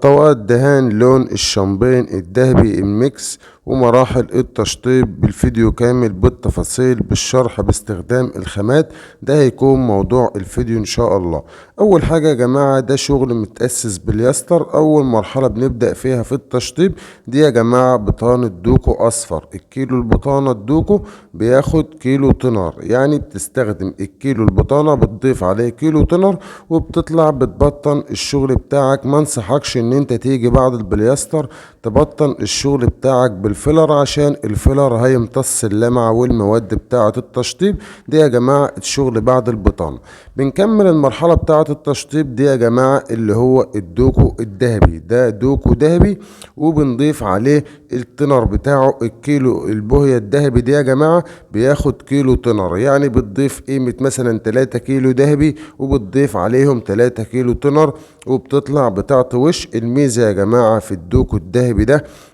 خطوات دهان لون الشامبين الذهبي الميكس ومراحل التشطيب بالفيديو كامل بالتفاصيل بالشرح باستخدام الخامات. ده هيكون موضوع الفيديو ان شاء الله. اول حاجة يا جماعة ده شغل متأسس بالياستر. اول مرحلة بنبدأ فيها في التشطيب دي يا جماعة بطانة دوكو اصفر. الكيلو البطانة الدوكو بياخد كيلو تنر، يعني بتستخدم الكيلو البطانة بتضيف عليه كيلو تنر وبتطلع بتبطن الشغل بتاعك. ما انصحكش ان انت تيجي بعد البلياستر تبطن الشغل بتاعك بالفيلر، عشان الفيلر هيمتص اللمعة والمواد بتاعة التشطيب دي يا جماعة. الشغل بعد البطانة بنكمل المرحلة بتاعة التشطيب دي يا جماعة اللي هو الدوكو الذهبي. ده دوكو ذهبي وبنضيف عليه التنر بتاعه. الكيلو البوهية الذهبي دي يا جماعة بياخد كيلو تنر، يعني بتضيف قيمة مثلا 3 كيلو ذهبي وبتضيف عليهم 3 كيلو تنر وبتطلع بتعطي وش. الميزة يا جماعة في الدوكو الذهبي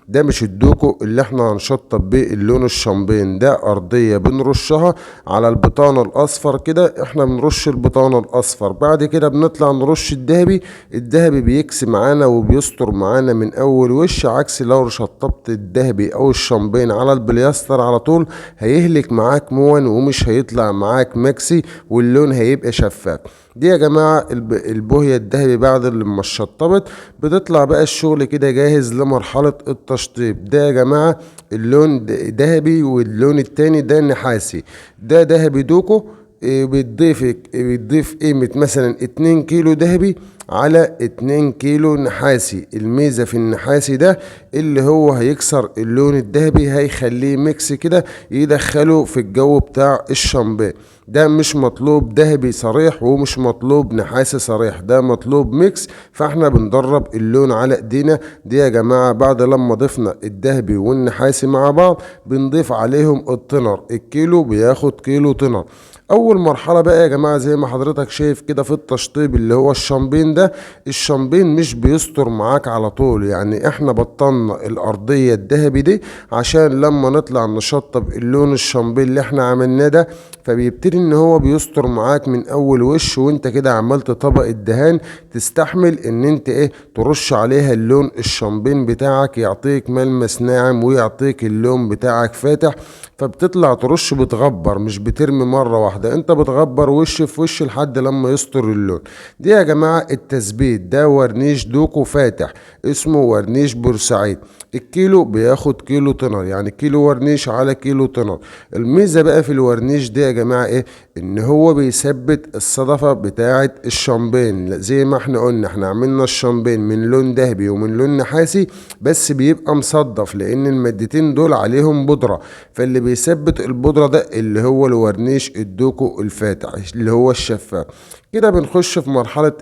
ده مش الدوكو اللي احنا هنشطب بيه اللون الشامبين. ده ارضية بنرشها على البطانة الاصفر كده. احنا بنرش البطانة الاصفر، بعد كده بنطلع نرش الذهبي. الذهبي بيكسي معانا وبيستر معانا من اول وش، عكس لو شطبت الذهبي او الشامبين على البلياستر على طول هيهلك معاك مون ومش هيطلع معاك مكسي واللون هيبقى شفاف. دي يا جماعة البوهية الذهبي بعد لما اتشطبت بتطلع بقى الشغل كده جاهز لمرحلة التشطيب. ده يا جماعة اللون ذهبي واللون التاني ده نحاسي. ده ذهبي دوكو. بتضيف قيمة مثلا 2 كيلو ذهبي على 2 كيلو نحاسي. الميزة في النحاسي ده اللي هو هيكسر اللون الذهبي، هيخليه ميكس كده يدخله في الجو بتاع الشامبيه. ده مش مطلوب ذهبي صريح ومش مطلوب نحاسي صريح، ده مطلوب ميكس. فاحنا بندرب اللون على ايدينا. دي يا جماعة بعد لما ضفنا الذهبي والنحاسي مع بعض بنضيف عليهم التنر. الكيلو بياخد كيلو تنر. اول مرحله بقى يا جماعه زي ما حضرتك شايف كده في التشطيب اللي هو الشامبين ده. الشامبين مش بيستر معاك على طول، يعني احنا بطلنا الارضيه الذهبي دي عشان لما نطلع نشطب اللون الشامبين اللي احنا عملناه ده فبيبتدي ان هو بيستر معاك من اول وش، وانت كده عملت طبق الدهان تستحمل ان انت ترش عليها اللون الشامبين بتاعك يعطيك ملمس ناعم ويعطيك اللون بتاعك فاتح. فبتطلع ترش بتغبر، مش بترمي مرة واحدة، انت بتغبر وش في وش لحد لما يستر اللون. دي يا جماعة التثبيت. ده ورنيش دوكو فاتح اسمه ورنيش بورسعيد. الكيلو بياخد كيلو تنر، يعني كيلو ورنيش على كيلو تنر. الميزة بقى في الورنيش ده يا جماعة ان هو بيثبت الصدفة بتاعة الشامبين. زي ما احنا قلنا احنا عملنا الشامبين من لون ذهبي ومن لون نحاسي، بس بيبقى مصدف لان المادتين دول عليهم بودرة. فاللي بيثبت البودرة ده اللي هو الورنيش الدوكو الفاتح اللي هو الشفاف. كده بنخش في مرحلة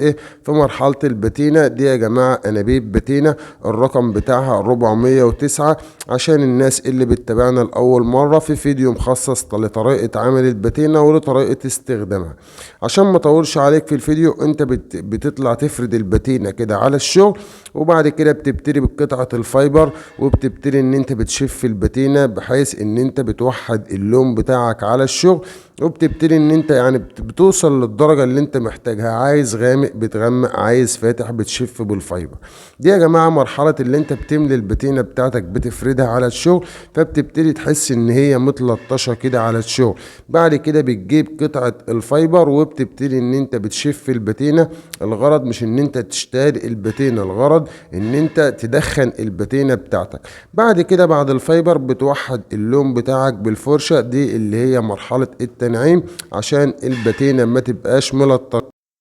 في مرحلة الباتينة. دي يا جماعة انابيب باتينة، الرقم بتاعها 409 عشان الناس اللي بتتابعنا لأول مرة. في فيديو مخصص لطريقة عمل الباتينة ولطريقة استخدامها. عشان ما اطولش عليك في الفيديو، انت بتطلع تفرد الباتينة كده على الشغل، وبعد كده بتبتدي بقطعة الفايبر وبتبتدي ان انت بتشف الباتينة بحيث ان انت بتوحد اللون بتاعك على الشغل. وبتبتدي ان انت يعني بتوصل للدرجة اللي انت محتاجها. عايز غامق بتغمق، عايز فاتح بتشف بالفايبر. دي يا جماعة مرحلة اللي انت بتملي الباتينة بتاعتك بتفردها على الشغل، فبتبتدي تحس ان هي متلطشة كده على الشغل. بعد كده بتجيب قطعة الفايبر وبتبتدي ان انت بتشف الباتينة. الغرض مش ان انت تشتري الباتينة، الغرض ان انت تدخن الباتينة بتاعتك. بعد كده بعد الفايبر بتوحد اللون بتاعك بالفرشة. دي اللي هي مرحلة التنعيم عشان الباتينة ما تبقاش ملطشة.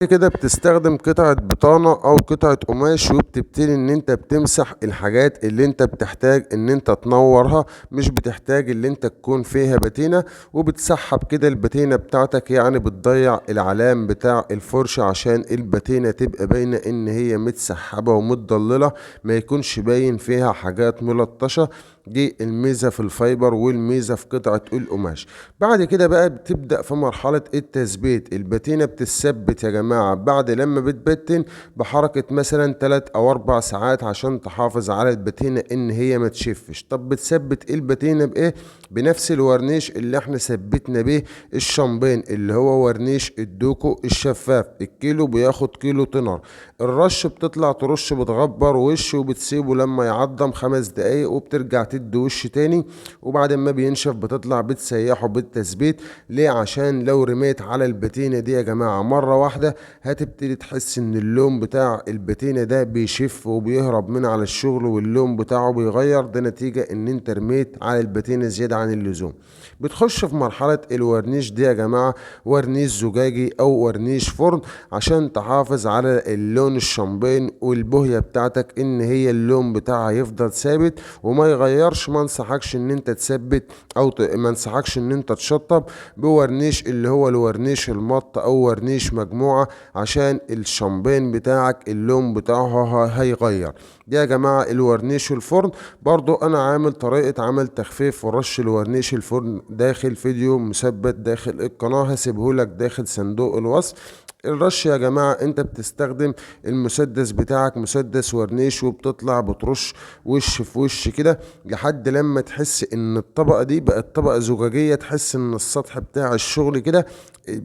كده بتستخدم قطعة بطانة او قطعة قماش وبتبتدي ان انت بتمسح الحاجات اللي انت بتحتاج ان انت تنورها، مش بتحتاج اللي انت تكون فيها باتينة. وبتسحب كده الباتينة بتاعتك، يعني بتضيع العلام بتاع الفرشة عشان الباتينة تبقى باينة ان هي متسحبة ومتضللة، ما يكونش باين فيها حاجات ملطشة. دي الميزة في الفايبر والميزة في قطعة القماش. بعد كده بقى بتبدأ في مرحلة التثبيت. الباتينة بتثبت يا جماعة بعد لما بتبتن بحركة مثلا 3 أو 4 ساعات عشان تحافظ على الباتينة ان هي ما تشفش. طب بتثبت الباتينة بايه؟ بنفس الورنيش اللي احنا ثبتنا بيه الشامبين، اللي هو ورنيش الدوكو الشفاف. الكيلو بياخد كيلو تنر. الرش بتطلع ترش بتغبر وش وبتسيبه لما يعضم 5 دقايق وبترجع تدي وش تاني، وبعد ما بينشف بتطلع بتسيحه بالتثبيت. ليه؟ عشان لو رميت على الباتينة دي يا جماعة مرة واحدة هتبتدي تحس ان اللون بتاع الباتينة ده بيشف وبيهرب من على الشغل واللون بتاعه بيغير. ده نتيجة ان انت رميت على الباتينة زيادة عن اللزوم. بتخش في مرحلة الورنيش دي يا جماعة، ورنيش زجاجي او ورنيش فرن، عشان تحافظ على اللون الشامبين والبهية بتاعتك ان هي اللون بتاعها يفضل ثابت وما يغيرش. ما انصحكش ان انت تثبت او ما انصحكش ان انت تشطب بورنيش اللي هو الورنيش المط او ورنيش مجموعة، عشان الشامبين بتاعك اللون بتاعه هيغير. دي يا جماعة الورنيش الفرن. برضو انا عامل طريقة عمل تخفيف ورش الورنيش الفرن داخل فيديو مثبت داخل القناة، هسيبهولك داخل صندوق الوصف. الرش يا جماعة انت بتستخدم المسدس بتاعك، مسدس ورنيش، وبتطلع بترش وش في وش كده لحد لما تحس ان الطبقة دي بقت طبقة زجاجية، تحس ان السطح بتاع الشغل كده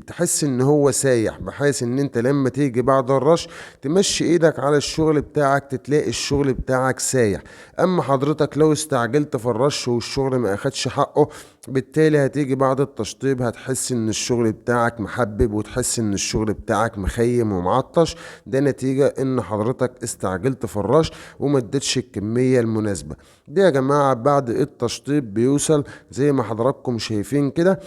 تحس ان هو سايح، بحيث ان انت لما تيجي بعد الرش تمشي ايدك على الشغل بتاعك تلاقي الشغل بتاعك سايح. اما حضرتك لو استعجلت في الرش والشغل ما اخدش حقه، بالتالي هتيجي بعد التشطيب هتحس ان الشغل بتاعك محبب وتحس ان الشغل بتاعك مخيم ومعطش. ده نتيجة ان حضرتك استعجلت في الرش وما اديتش الكمية المناسبة. دي يا جماعة بعد التشطيب بيوصل زي ما حضراتكم شايفين كده.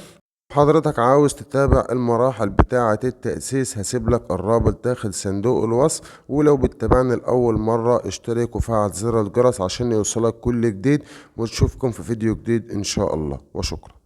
حضرتك عاوز تتابع المراحل بتاعة التأسيس، هسيب لك الرابط داخل صندوق الوصف. ولو بتتابعني لأول مرة اشترك وفعل زر الجرس عشان يوصلك كل جديد، ونشوفكم في فيديو جديد إن شاء الله، وشكرا.